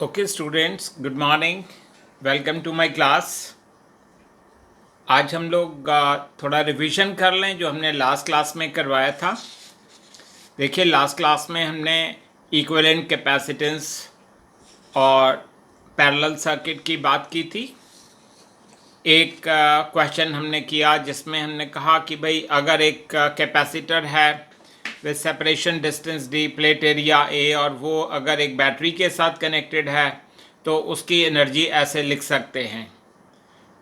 Okay students, good morning. Welcome to my class. आज हम लोग थोड़ा रिवीजन कर लें जो हमने लास्ट क्लास में करवाया था। देखिए, लास्ट क्लास में हमने इक्विवेलेंट कैपेसिटेंस और पैरेलल सर्किट की बात की थी। एक क्वेश्चन हमने किया जिसमें हमने कहा कि भाई अगर एक कैपेसिटर है with separation distance D, plate area A, और वो अगर एक बैटरी के साथ कनेक्टेड है तो उसकी एनर्जी ऐसे लिख सकते हैं।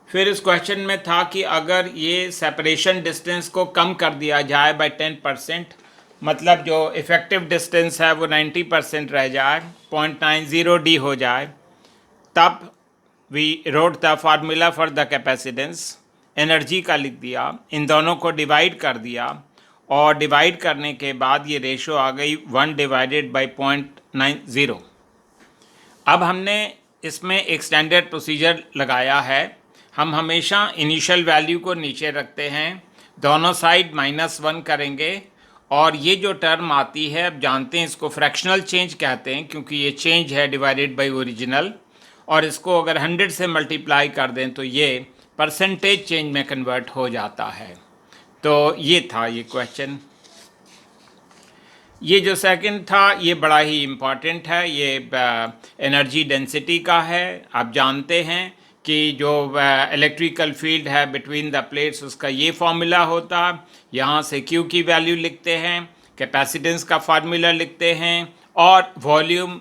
फिर इस क्वेश्चन में था कि अगर ये सेपरेशन डिस्टेंस को कम कर दिया जाए बाय 10%, मतलब जो इफ़ेक्टिव डिस्टेंस है वो 90% रह जाए, 0.90 डी हो जाए, तब we wrote the formula for the capacitance. Energy का लिख दिया, इन दोनों को डिवाइड कर दिया, और डिवाइड करने के बाद ये रेशो आ गई 1/0.90। अब हमने इसमें एक स्टैंडर्ड प्रोसीजर लगाया है। हम हमेशा इनिशियल वैल्यू को नीचे रखते हैं, दोनों साइड -1 करेंगे, और ये जो टर्म आती है, अब जानते हैं इसको फ्रैक्शनल चेंज कहते हैं क्योंकि ये चेंज है डिवाइडेड बाय ओरिजिनल, और इसको अगर 100 से मल्टीप्लाई कर दें तो ये परसेंटेज चेंज में कन्वर्ट हो जाता है। तो ये था ये क्वेश्चन। ये जो सेकंड था ये बड़ा ही इम्पॉर्टेंट है, ये एनर्जी डेंसिटी का है। आप जानते हैं कि जो इलेक्ट्रिकल फील्ड है बिटवीन द प्लेट्स उसका ये फॉर्मूला होता, यहाँ से Q की वैल्यू लिखते हैं, कैपेसिटेंस का फार्मूला लिखते हैं, और volume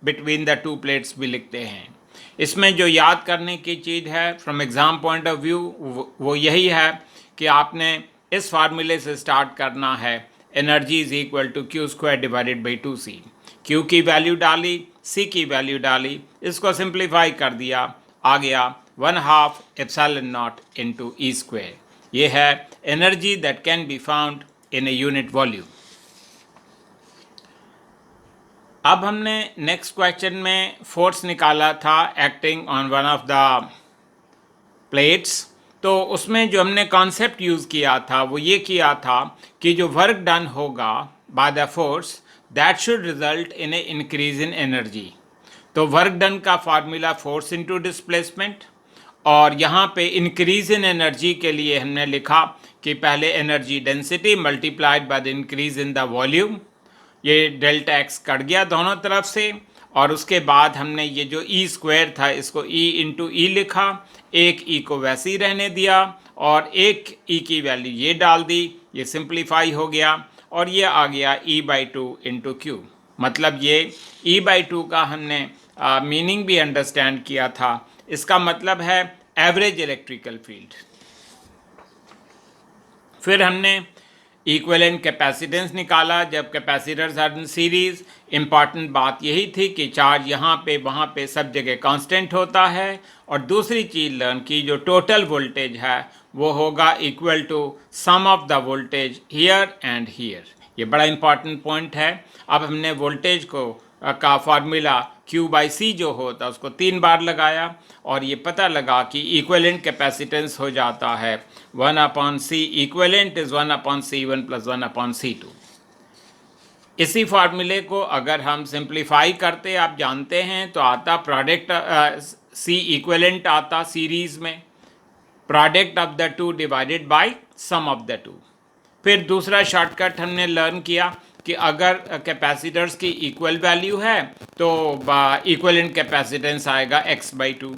between the two plates भी लिखते हैं। इसमें जो याद करने की चीज़ है from exam point of view वो यही है कि आपने इस फार्मूले से स्टार्ट करना है, energy is equal to Q² divided by 2C। Q की वैल्यू डाली, C की वैल्यू डाली, इसको सिंप्लीफाई कर दिया, आ गया 1/2 एप्सिलॉन नॉट इंटू E²। ये है energy that can be found in a unit volume. अब हमने नेक्स्ट क्वेश्चन में फोर्स निकाला था acting on one of the plates. तो उसमें जो हमने कॉन्सेप्ट यूज़ किया था वो ये किया था कि जो वर्क डन होगा by the force that should result in A increase in energy. तो वर्क डन का फार्मूला फोर्स इनटू डिस्प्लेसमेंट, और यहाँ पे इंक्रीज इन एनर्जी के लिए हमने लिखा कि पहले energy density multiplied by the increase in the volume. ये डेल्टा एक्स कट गया दोनों तरफ से, और उसके बाद हमने ये जो E² था इसको E इंटू ई लिखा, एक E को वैसे ही रहने दिया, और एक E की वैल्यू ये डाल दी, ये सिंप्लीफाई हो गया, और ये आ गया E/2 इंटू Q। मतलब ये E/2 का हमने मीनिंग भी अंडरस्टैंड किया था। इसका मतलब है एवरेज इलेक्ट्रिकल फील्ड। फिर हमने इक्विवेलेंट कैपेसिटेंस निकाला जब capacitors are in series. Important बात यही थी कि चार्ज यहाँ पे वहाँ पे सब जगह कांस्टेंट होता है, और दूसरी चीज़ लर्न की जो टोटल वोल्टेज है वो होगा equal to sum of the voltage here and here. ये बड़ा इंपॉर्टेंट पॉइंट है। अब हमने वोल्टेज को का फार्मूला Q/C जो होता है उसको 3 बार लगाया, और ये पता लगा कि इक्विवेलेंट कैपेसिटेंस हो जाता है 1/C equivalent is 1/C1 + 1/C2। इसी फार्मूले को अगर हम सिंप्लीफाई करते आप जानते हैं तो आता प्रोडक्ट C इक्विवेलेंट आता सीरीज में, product of the two divided by sum of the two. फिर दूसरा शॉर्टकट हमने लर्न किया कि अगर कैपेसिटर्स की इक्वल वैल्यू है तो इक्विवेलेंट कैपेसिटेंस आएगा x/2,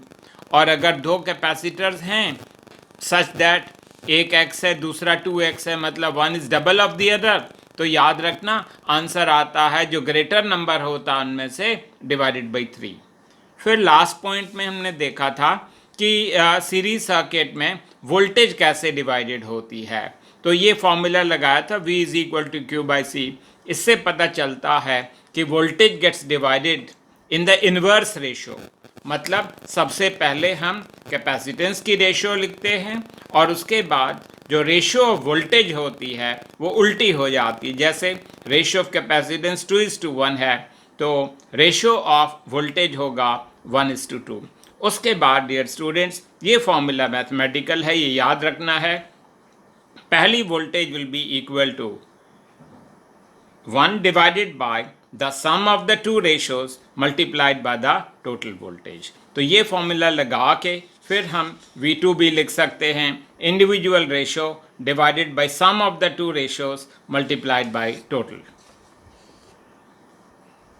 और अगर दो कैपेसिटर्स हैं सच दैट एक x है दूसरा 2x है, मतलब 1 is double of the other, तो याद रखना आंसर आता है जो ग्रेटर नंबर होता है उनमें से डिवाइडेड बाई 3। फिर लास्ट पॉइंट में हमने देखा था कि सीरीज सर्किट में वोल्टेज कैसे डिवाइडेड होती है। तो ये फॉर्मूला लगाया था V is equal to Q/C। इससे पता चलता है कि voltage gets divided in the inverse ratio, मतलब सबसे पहले हम कैपेसिटेंस की रेशो लिखते हैं, और उसके बाद जो रेशो ऑफ वोल्टेज होती है वो उल्टी हो जाती है। जैसे रेशो ऑफ कैपेसिटेंस 2:1 है तो रेशो ऑफ वोल्टेज होगा 1:2। उसके बाद डियर स्टूडेंट्स ये फॉर्मूला मैथमेटिकल है, ये याद रखना है। पहली voltage will be equal to 1 divided by the sum of the two ratios multiplied by the total voltage. तो ये फॉर्मूला लगा के फिर हम V2 भी लिख सकते हैं, individual ratio divided by sum of the two ratios multiplied by total.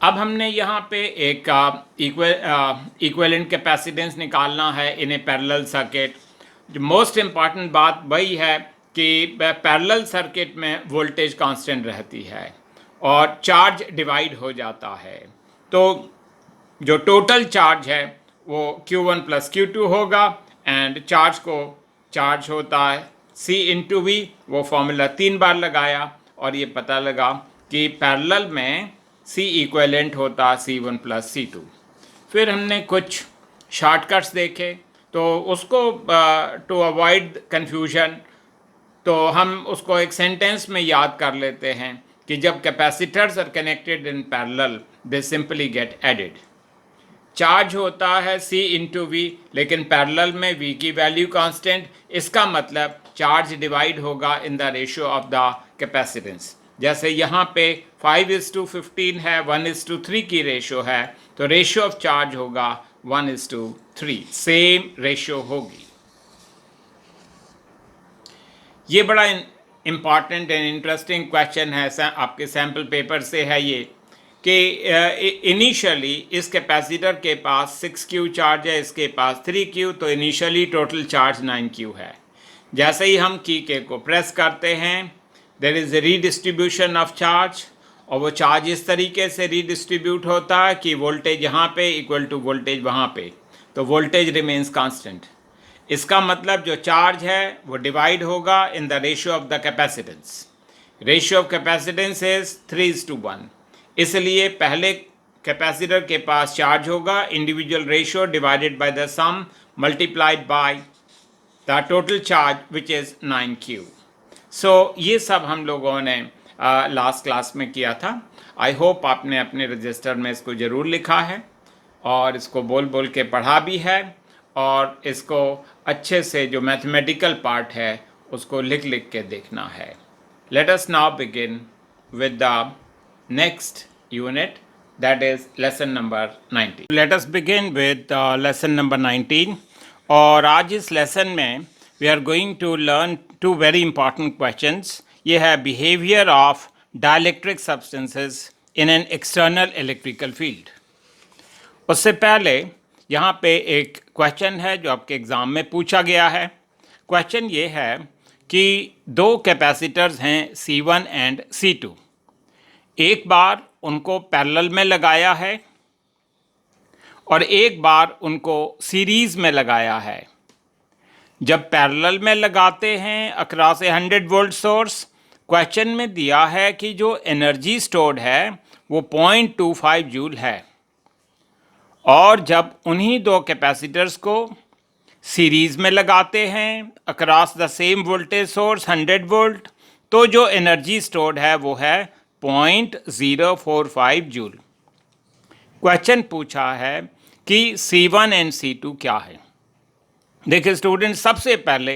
अब हमने यहाँ पे एक इक्विवेलेंट कैपेसिटेंस निकालना है इन ए पैरेलल सर्किट। जो मोस्ट इम्पॉर्टेंट बात वही है कि पैरेलल सर्किट में वोल्टेज कांस्टेंट रहती है और चार्ज डिवाइड हो जाता है। तो जो टोटल चार्ज है वो Q1 प्लस Q2 होगा एंड चार्ज होता है C इंटू V। वो फॉर्मूला 3 बार लगाया और ये पता लगा कि पैरेलल में C इक्विवेलेंट होता C1 प्लस C2। फिर हमने कुछ शॉर्टकट्स देखे तो उसको टू अवॉइड कन्फ्यूजन तो हम उसको एक सेंटेंस में याद कर लेते हैं कि जब capacitors are connected in parallel they simply get added. Charge होता है C इंटू V, लेकिन पैरेलल में V की वैल्यू कांस्टेंट, इसका मतलब चार्ज डिवाइड होगा in the ratio of the capacitance. जैसे यहाँ पे 5:15 है, 1:3 की रेशियो है, तो रेशियो ऑफ चार्ज होगा 1:3, सेम रेशियो होगी। ये बड़ा इम्पॉर्टेंट एंड इंटरेस्टिंग क्वेश्चन है, आपके सैम्पल पेपर से है ये कि इनिशियली इस कैपेसिटर के पास 6Q चार्ज है, इसके पास 3Q, तो इनिशियली टोटल चार्ज 9Q है। जैसे ही हम की के को प्रेस करते हैं there is a redistribution of charge, और वो चार्ज इस तरीके से रीडिस्ट्रीब्यूट होता है कि वोल्टेज यहाँ पे इक्वल टू वोल्टेज वहाँ पे, तो वोल्टेज रिमेन्स कांस्टेंट। इसका मतलब जो चार्ज है वो डिवाइड होगा in the ratio of the capacitance. Ratio of capacitance is 3:1, इसलिए पहले कैपेसिटर के पास चार्ज होगा individual ratio divided by the sum multiplied by the total charge which is 9Q। So ये सब हम लोगों ने लास्ट क्लास में किया था। आई होप आपने अपने रजिस्टर में इसको ज़रूर लिखा है और इसको बोल बोल के पढ़ा भी है, और इसको अच्छे से जो मैथमेटिकल पार्ट है उसको लिख लिख के देखना है। Let us now begin with the next unit, that is lesson number 19. Let us begin with lesson number 19, और आज इस lesson में we are going to learn two very important questions. ये है behavior of dielectric substances in an external electrical field. उससे पहले यहाँ पे एक question है जो आपके एग्ज़ाम में पूछा गया है। question ये है कि दो कैपेसिटर्स हैं C1 एंड C2, एक बार उनको पैरेलल में लगाया है और एक बार उनको सीरीज़ में लगाया है। जब पैरेलल में लगाते हैं अक्रॉस ए 100 वोल्ट सोर्स, क्वेश्चन में दिया है कि जो एनर्जी स्टोर्ड है वो 0.25 जूल है, और जब उन्हीं दो कैपेसिटर्स को सीरीज़ में लगाते हैं across the same voltage source 100 volt, तो जो एनर्जी स्टोर्ड है वो है 0.045 जूल। क्वेश्चन पूछा है कि C1 एंड C2 क्या है। देखिए स्टूडेंट, सबसे पहले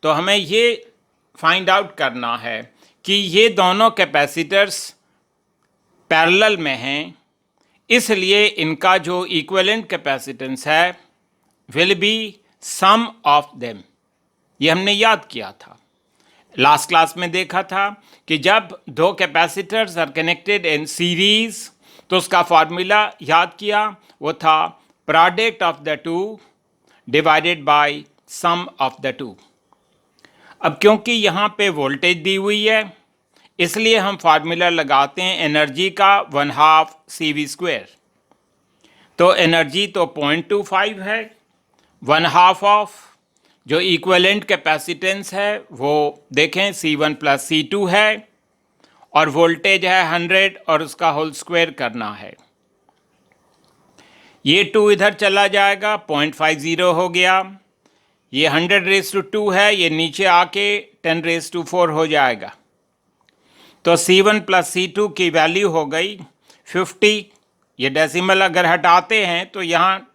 तो हमें ये फाइंड आउट करना है कि ये दोनों कैपेसिटर्स पैरेलल में हैं, इसलिए इनका जो इक्विवेलेंट कैपेसिटेंस है will be sum of them. ये हमने याद किया था, लास्ट क्लास में देखा था कि जब दो capacitors are connected in series तो उसका फार्मूला याद किया, वो था product of the two divided by sum of the two. अब क्योंकि यहाँ पे वोल्टेज दी हुई है इसलिए हम फार्मूला लगाते हैं एनर्जी का 1/2 CV²। तो एनर्जी तो 0.25 है, 1/2 ऑफ जो इक्विवेलेंट कैपेसिटेंस है वो देखें C1 प्लस C2 है, और वोल्टेज है 100 और उसका होल स्क्वायर करना है। ये 2 इधर चला जाएगा, 0.50 हो गया। ये 100⁻² है, ये नीचे आके 10⁻4 हो जाएगा। तो C1 प्लस C2 की वैल्यू हो गई 50। ये डेसिमल अगर हटाते हैं तो यहाँ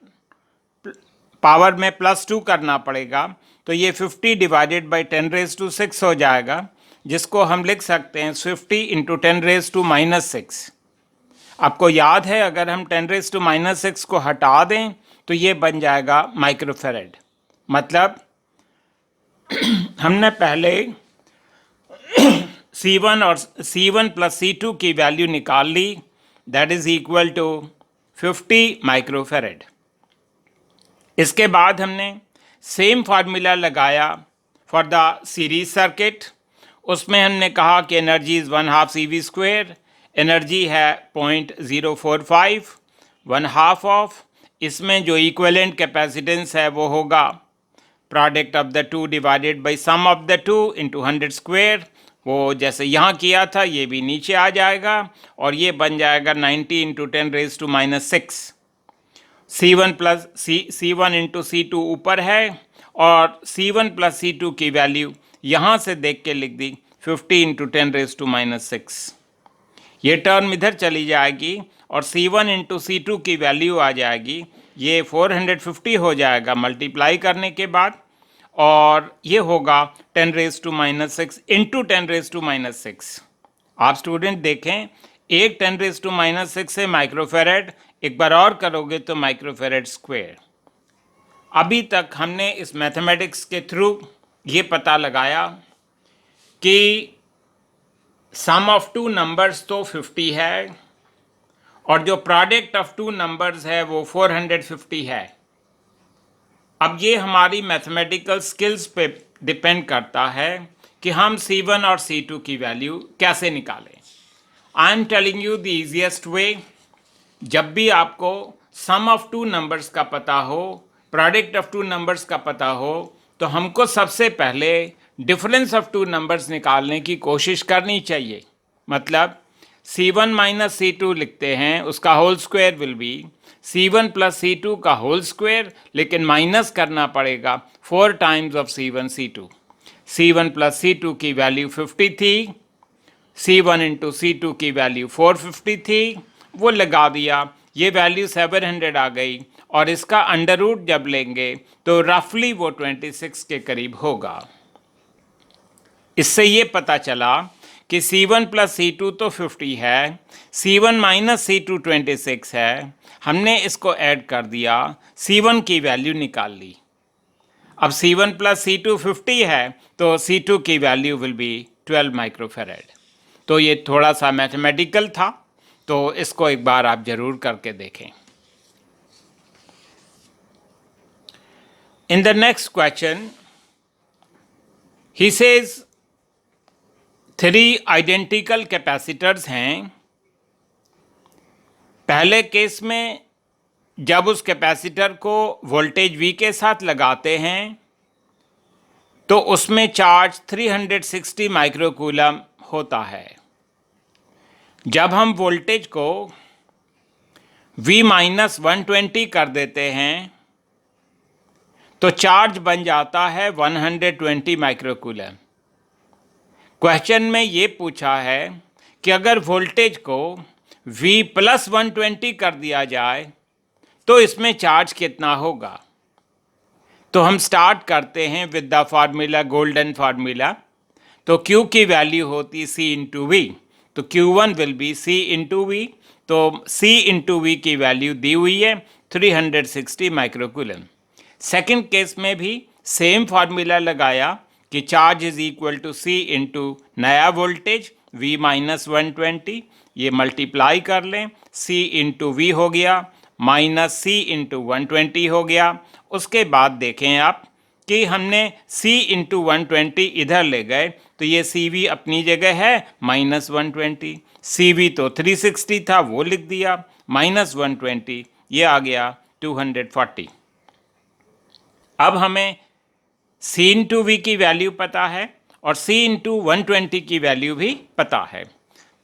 पावर में +2 करना पड़ेगा, तो ये 50 डिवाइडेड बाई 10⁻6 हो जाएगा, जिसको हम लिख सकते हैं 50 × 10⁻⁻6। आपको याद है अगर हम 10⁻⁻⁶ को हटा दें तो ये बन जाएगा माइक्रोफेरेड। मतलब हमने पहले C1 और C1 प्लस C2 की वैल्यू निकाल ली, that is equal to 50 microfarad. इसके बाद हमने सेम फार्मूला लगाया फॉर द सीरीज सर्किट। उसमें हमने कहा कि एनर्जी इज़ 1/2 CV², एनर्जी है 0.045, 1/2 ऑफ, इसमें जो इक्विवेलेंट कैपेसिटेंस है वो होगा product of the two divided by sum of the two into 100²। वो जैसे यहाँ किया था ये भी नीचे आ जाएगा और ये बन जाएगा 90 into 10⁻⁻⁶। C1 plus C1 into C2 ऊपर है और C1 प्लस C2 की वैल्यू यहाँ से देख के लिख दी 50 इंटू 10⁻⁶। ये टर्म इधर चली जाएगी और C1 इंटू C2 की वैल्यू आ जाएगी, ये 450 हो जाएगा मल्टीप्लाई करने के बाद, और ये होगा 10⁻⁻⁶ इंटू 10⁻⁻⁶। आप स्टूडेंट देखें, एक 10⁻⁻⁶ से माइक्रोफेरेड, एक बार और करोगे तो माइक्रोफेरेड स्क्वायर। अभी तक हमने इस मैथमेटिक्स के थ्रू ये पता लगाया कि सम ऑफ टू नंबर्स तो 50 है और जो प्रोडक्ट ऑफ टू नंबर्स है वो 450 है। अब ये हमारी मैथमेटिकल स्किल्स पे डिपेंड करता है कि हम C1 और C2 की वैल्यू कैसे निकालें। I am telling you the easiest way. जब भी आपको सम ऑफ टू नंबर्स का पता हो, प्रोडक्ट ऑफ टू नंबर्स का पता हो, तो हमको सबसे पहले डिफरेंस ऑफ टू नंबर्स निकालने की कोशिश करनी चाहिए। मतलब C1 माइनस C2 लिखते हैं, उसका whole square will be C1 plus C2 का होल स्क्वायर, लेकिन माइनस करना पड़ेगा 4 times of C1 C2। C1 plus C2 की वैल्यू 50 थी, C1 इंटू C2 की वैल्यू 450 थी, वो लगा दिया, ये वैल्यू 700 आ गई और इसका अंडर रूट जब लेंगे तो रफली वो 26 के करीब होगा। इससे ये पता चला कि C1 प्लस C2 तो 50 है, C1 माइनस C2 26 है, हमने इसको ऐड कर दिया, C1 की वैल्यू निकाल ली। अब C1 प्लस C2 50 है तो C2 की वैल्यू विल बी 12 माइक्रोफेरेड। तो ये थोड़ा सा मैथमेटिकल था, तो इसको एक बार आप जरूर करके देखें। In the next question he says 3 identical capacitors हैं। पहले केस में जब उस कैपेसिटर को वोल्टेज V के साथ लगाते हैं तो उसमें चार्ज 360 माइक्रोकूलम होता है। जब हम वोल्टेज को V माइनस 120 कर देते हैं तो चार्ज बन जाता है 120 माइक्रोकूलम। क्वेश्चन में ये पूछा है कि अगर वोल्टेज को V प्लस 120 कर दिया जाए तो इसमें चार्ज कितना होगा। तो हम स्टार्ट करते हैं with the formula, golden formula. तो Q की वैल्यू होती C इंटू V, तो Q1 will be C into V। तो C इंटू V की वैल्यू दी हुई है 360 माइक्रोकूलम। सेकेंड केस में भी सेम फार्मूला लगाया कि charge is equal to C into नया वोल्टेज V माइनस 120, ये मल्टीप्लाई कर लें, C इंटू V हो गया माइनस C इंटू 120 हो गया। उसके बाद देखें आप कि हमने C इंटू 120 इधर ले गए तो ये CV अपनी जगह है माइनस 120, CV तो 360 था वो लिख दिया, माइनस 120 ये आ गया 240। अब हमें C इंटू V की वैल्यू पता है और C इंटू 120 की वैल्यू भी पता है।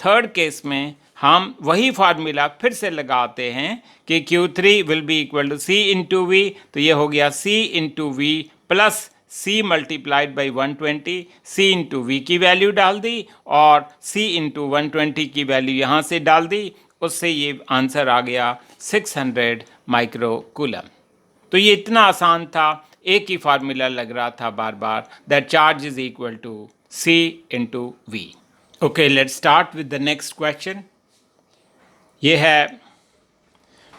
थर्ड केस में हम वही फार्मूला फिर से लगाते हैं कि Q3 will be equal to C into V, तो ये हो गया C into V plus C multiplied by 120, C into V की वैल्यू डाल दी और C इंटू 120 की वैल्यू यहाँ से डाल दी, उससे ये आंसर आ गया 600 माइक्रोकूलम। तो ये इतना आसान था, एक ही फार्मूला लग रहा था बार बार, that charge is equal to C into V। Okay, let's start with the next question. ये है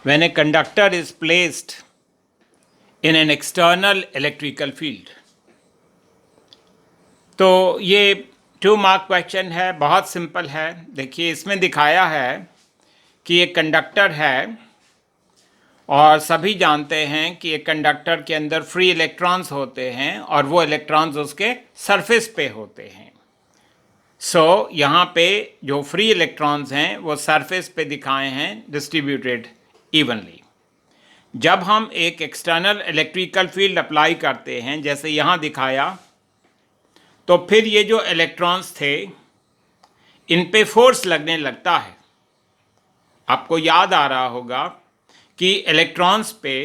when a conductor is placed in an external electrical field। तो ये 2 मार्क क्वेश्चन है, बहुत सिंपल है। देखिए इसमें दिखाया है कि एक कंडक्टर है और सभी जानते हैं कि एक कंडक्टर के अंदर फ्री इलेक्ट्रॉन्स होते हैं और वो इलेक्ट्रॉन्स उसके सरफेस पे होते हैं। यहाँ पे जो फ्री इलेक्ट्रॉन्स हैं वो सरफेस पे दिखाए हैं डिस्ट्रीब्यूटेड इवनली। जब हम एक एक्सटर्नल इलेक्ट्रिकल फील्ड अप्लाई करते हैं जैसे यहाँ दिखाया, तो फिर ये जो इलेक्ट्रॉन्स थे इन पे फोर्स लगने लगता है। आपको याद आ रहा होगा कि इलेक्ट्रॉन्स पे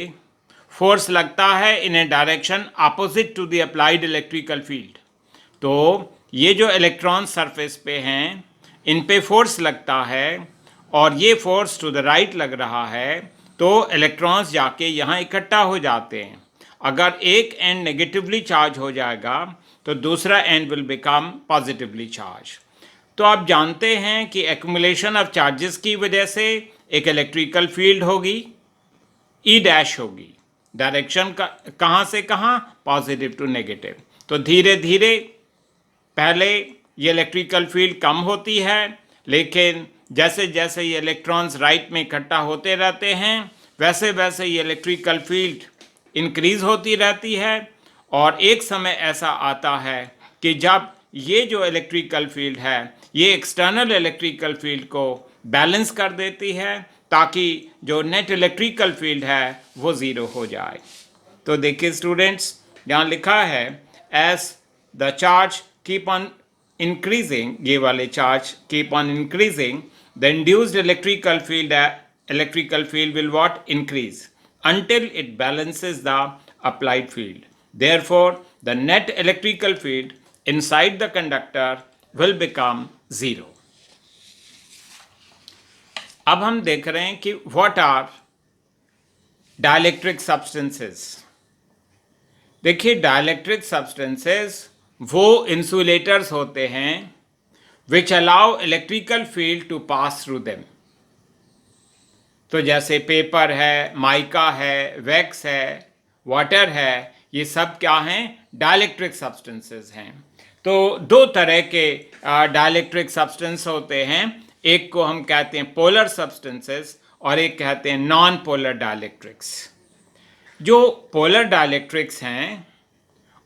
फोर्स लगता है in a direction opposite to the applied electrical field. तो ये जो इलेक्ट्रॉन सरफेस पे हैं इन पे फोर्स लगता है और ये फोर्स टू द राइट लग रहा है, तो इलेक्ट्रॉन्स जाके यहाँ इकट्ठा हो जाते हैं। अगर एक एंड नेगेटिवली चार्ज हो जाएगा तो दूसरा and will become positively charge. तो आप जानते हैं कि एक्यूमुलेशन ऑफ चार्जेस की वजह से एक इलेक्ट्रिकल फील्ड होगी, ई डैश होगी। डायरेक्शन का कहाँ से कहाँ, पॉजिटिव टू नेगेटिव। तो धीरे धीरे पहले ये इलेक्ट्रिकल फील्ड कम होती है, लेकिन जैसे जैसे ये इलेक्ट्रॉन्स राइट में इकट्ठा होते रहते हैं वैसे वैसे ये इलेक्ट्रिकल फील्ड इंक्रीज होती रहती है। और एक समय ऐसा आता है कि जब ये जो इलेक्ट्रिकल फील्ड है ये एक्सटर्नल इलेक्ट्रिकल फील्ड को बैलेंस कर देती है, ताकि जो नेट इलेक्ट्रिकल फील्ड है वो ज़ीरो हो जाए। तो देखिए स्टूडेंट्स, यहाँ लिखा है as the charge keep on increasing, ये वाले charge keep on increasing, the induced electrical field will what, increase until it balances the applied field. Therefore, the net electrical field inside the conductor will become zero. अब हम देख रहे हैं कि what are dielectric substances। देखिए dielectric substances वो insulators होते हैं which allow electrical field to pass through them। तो जैसे पेपर है, माइका है, वैक्स है, वाटर है, ये सब क्या हैं, डाइलेक्ट्रिक सब्सटेंसेस हैं। तो 2 तरह के डाइलेक्ट्रिक सब्सटेंस होते हैं, एक को हम कहते हैं पोलर सब्सटेंसेस और एक कहते हैं नॉन पोलर डाइलेक्ट्रिक्स। जो पोलर डाइलेक्ट्रिक्स हैं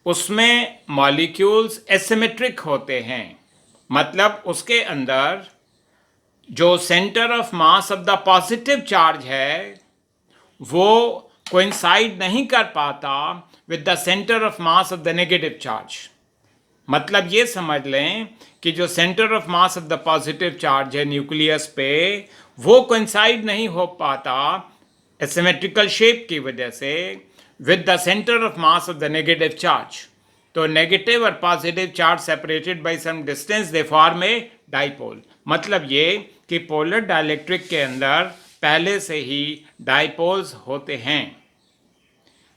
उसमें मॉलिक्यूल्स एसिमेट्रिक होते हैं, मतलब उसके अंदर जो centre of mass of the positive charge है वो कोइंसाइड नहीं कर पाता with the centre of mass of the negative charge. मतलब ये समझ लें कि जो centre of mass of the positive charge है न्यूक्लियस पे, वो कोइंसाइड नहीं हो पाता एसिमेट्रिकल शेप की वजह से with the centre of mass of the negative charge. तो नेगेटिव और positive charge separated by some distance they form a dipole. मतलब ये कि पोलर डाइलेक्ट्रिक के अंदर पहले से ही डाइपोल्स होते हैं।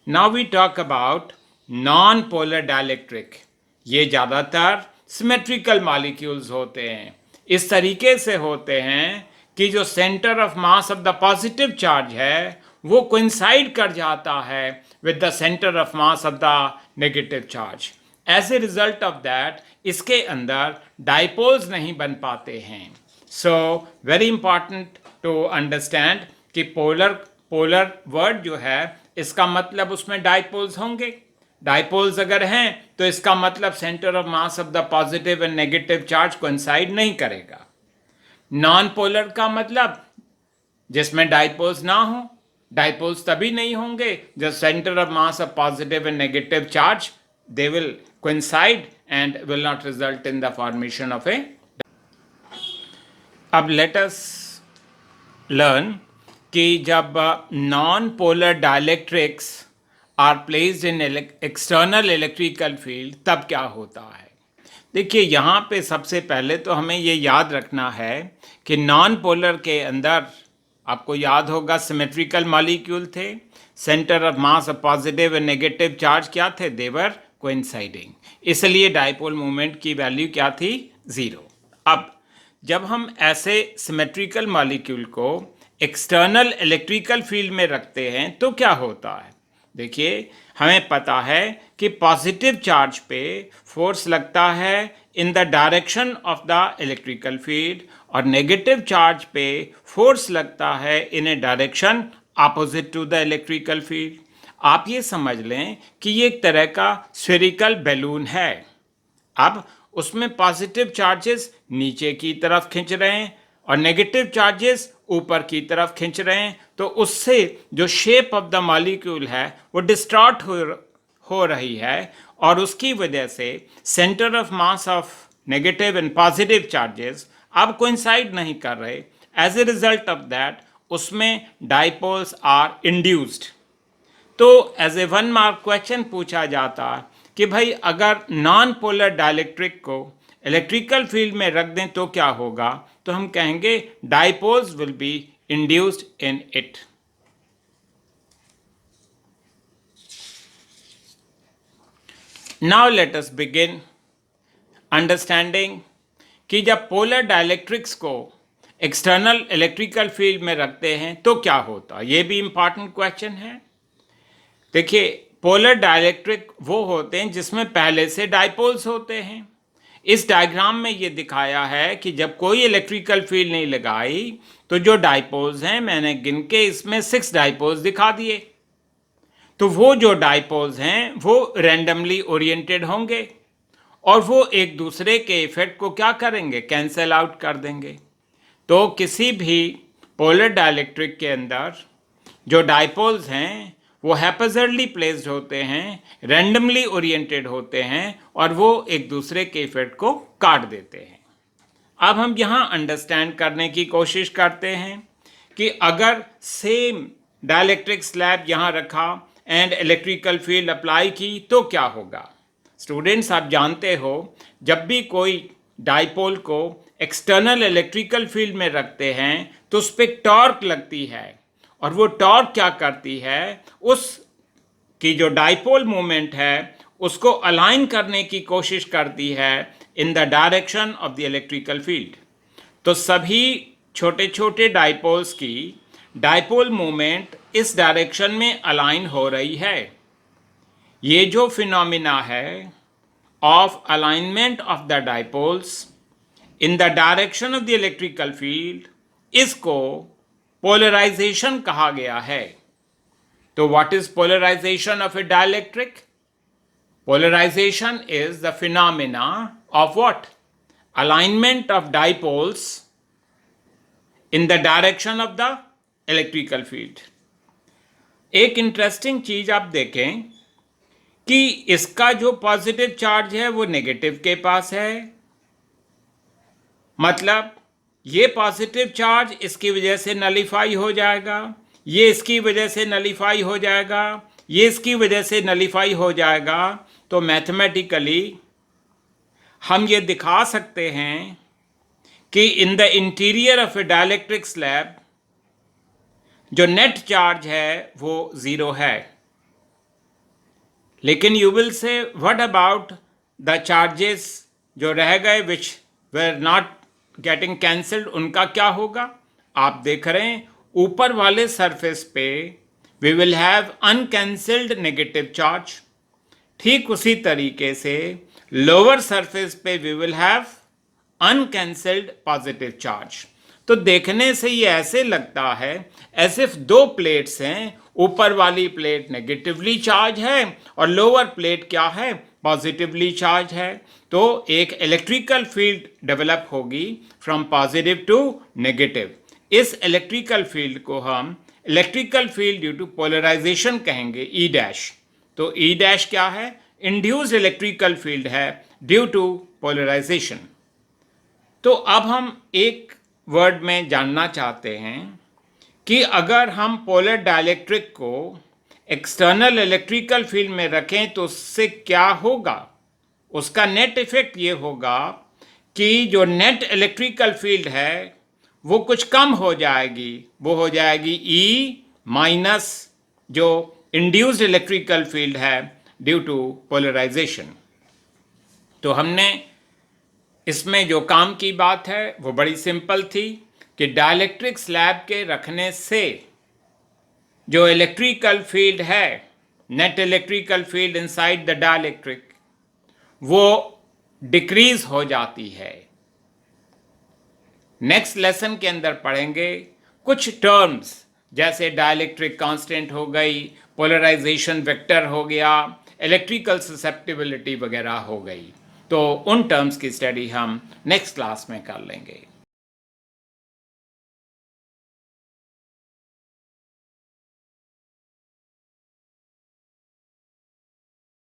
Now we talk about non polar dielectric. ये ज़्यादातर सिमेट्रिकल मॉलिक्यूल्स होते हैं। इस तरीके से होते हैं कि जो centre of mass of the positive charge है वो कोइंसाइड कर जाता है with the centre of mass of the negative charge. As a result of that इसके अंदर डाइपोल्स नहीं बन पाते हैं। So very important to understand कि पोलर वर्ड जो है इसका मतलब उसमें डाइपोल्स होंगे। डाइपोल्स अगर हैं तो इसका मतलब centre of mass of the positive and negative charge coincide नहीं करेगा। नॉन पोलर का मतलब जिसमें डाइपोल्स ना हो। डाइपोल्स तभी नहीं होंगे जब centre of mass of positive and negative charge they will coincide and will not result in the formation of a। अब let us learn कि जब non polar dielectrics are placed in external electrical field तब क्या होता है। देखिए यहाँ पे सबसे पहले तो हमें ये याद रखना है कि नॉन पोलर के अंदर आपको याद होगा सिमेट्रिकल मॉलिक्यूल थे। Centre of mass of positive and negative charge क्या थे, देवर कोइंसाइडिंग, इसलिए डाइपोल मोमेंट की वैल्यू क्या थी, 0। अब जब हम ऐसे सिमेट्रिकल मॉलिक्यूल को एक्सटर्नल इलेक्ट्रिकल फील्ड में रखते हैं तो क्या होता है। देखिए, हमें पता है कि पॉजिटिव चार्ज पे फोर्स लगता है in the direction of the electrical field और नेगेटिव चार्ज पे फोर्स लगता है in a direction opposite to the electrical field. आप ये समझ लें कि ये एक तरह का स्फेरिकल बैलून है। अब उसमें पॉजिटिव चार्जेस नीचे की तरफ खींच रहे हैं और नेगेटिव चार्जेस ऊपर की तरफ खींच रहे हैं, तो उससे जो शेप ऑफ द मॉलिक्यूल है वो डिस्टॉर्ट हो रही है और उसकी वजह से centre of mass of negative and positive charges अब कोइंसाइड नहीं कर रहे। As a result of that उसमें डाइपोल्स आर इंड्यूस्ड। तो एज ए 1 मार्क क्वेश्चन पूछा जाता कि भाई अगर नॉन पोलर डाइलेक्ट्रिक को इलेक्ट्रिकल फील्ड में रख दें तो क्या होगा, तो हम कहेंगे dipoles will be induced in it. Now let us begin understanding कि जब पोलर डाइलेक्ट्रिक्स को एक्सटर्नल इलेक्ट्रिकल फील्ड में रखते हैं तो क्या होता, ये भी इंपॉर्टेंट क्वेश्चन है। देखिए, पोलर डाइलेक्ट्रिक वो होते हैं जिसमें पहले से डाइपोल्स होते हैं। इस डायग्राम में ये दिखाया है कि जब कोई इलेक्ट्रिकल फील्ड नहीं लगाई तो जो डाइपोल्स हैं, मैंने गिन के इसमें 6 डाइपोल्स दिखा दिए, तो वो जो डाइपोल्स हैं वो रैंडमली ओरिएंटेड होंगे और वो एक दूसरे के इफेक्ट को क्या करेंगे, कैंसल आउट कर देंगे। तो किसी भी पोलर डाइलेक्ट्रिक के अंदर जो डाइपोल्स हैं वो हैपोजर्डली प्लेस्ड होते हैं, रैंडमली ओरिएंटेड होते हैं और वो एक दूसरे के इफेक्ट को काट देते हैं। अब हम यहाँ अंडरस्टैंड करने की कोशिश करते हैं कि अगर सेम डाइलेक्ट्रिक स्लैब यहाँ रखा एंड इलेक्ट्रिकल फील्ड अप्लाई की तो क्या होगा। स्टूडेंट्स, आप जानते हो जब भी कोई डाइपोल को एक्सटर्नल इलेक्ट्रिकल फील्ड में रखते हैं तो उस पर टॉर्क लगती है और वो टॉर्क क्या करती है, उस की जो डाइपोल मोमेंट है उसको अलाइन करने की कोशिश करती है in the direction of the electrical field. तो सभी छोटे छोटे डाइपोल्स की डाइपोल मोमेंट इस डायरेक्शन में अलाइन हो रही है। ये जो फिनोमिना है of alignment of the dipoles in the direction of the electrical field, इसको पोलराइजेशन कहा गया है। तो what is polarisation of a dielectric? Polarisation is the phenomena of what? Alignment of dipoles in the direction of the electrical field. एक interesting चीज आप देखें कि इसका जो पॉजिटिव चार्ज है वो नेगेटिव के पास है, मतलब ये पॉजिटिव चार्ज इसकी वजह से नलीफाई हो जाएगा, ये इसकी वजह से नलीफाई हो जाएगा, ये इसकी वजह से नलीफाई हो जाएगा। तो मैथमेटिकली हम ये दिखा सकते हैं कि in the interior of a dielectric slab जो नेट चार्ज है वो 0 है। लेकिन you will say what about the charges जो रह गए विच वेर नॉट गेटिंग कैंसल्ड, उनका क्या होगा? आप देख रहे हैं ऊपर वाले सरफेस पे we will have uncancelled negative charge, ठीक उसी तरीके से लोअर सरफेस पे we will have uncancelled positive charge. तो देखने से ये ऐसे लगता है एज इफ 2 प्लेट्स हैं, ऊपर वाली प्लेट नेगेटिवली चार्ज है और लोअर प्लेट क्या है, पॉजिटिवली चार्ज है। तो एक इलेक्ट्रिकल फील्ड डेवलप होगी फ्रॉम पॉजिटिव टू नेगेटिव। इस इलेक्ट्रिकल फील्ड को हम electrical field due to polarisation कहेंगे, ई डैश। तो ई डैश क्या है? इंड्यूस्ड इलेक्ट्रिकल फील्ड है ड्यू टू पोलराइजेशन। तो अब हम एक वर्ड में जानना चाहते हैं कि अगर हम पोलर डाइलेक्ट्रिक को एक्सटर्नल इलेक्ट्रिकल फील्ड में रखें तो उससे क्या होगा। उसका नेट इफेक्ट ये होगा कि जो नेट इलेक्ट्रिकल फील्ड है वो कुछ कम हो जाएगी, वो हो जाएगी ई माइनस जो इंड्यूस्ड इलेक्ट्रिकल फील्ड है ड्यू टू पोलराइजेशन। तो हमने इसमें जो काम की बात है वो बड़ी सिंपल थी कि डाइलेक्ट्रिक स्लैब के रखने से जो इलेक्ट्रिकल फील्ड है, net electrical field inside the dielectric, वो डिक्रीज हो जाती है। नेक्स्ट लेसन के अंदर पढ़ेंगे कुछ टर्म्स, जैसे डाइलेक्ट्रिक कांस्टेंट हो गई, पोलराइजेशन वेक्टर हो गया, इलेक्ट्रिकल ससेप्टिबिलिटी वगैरह हो गई। तो उन टर्म्स की स्टडी हम नेक्स्ट क्लास में कर लेंगे।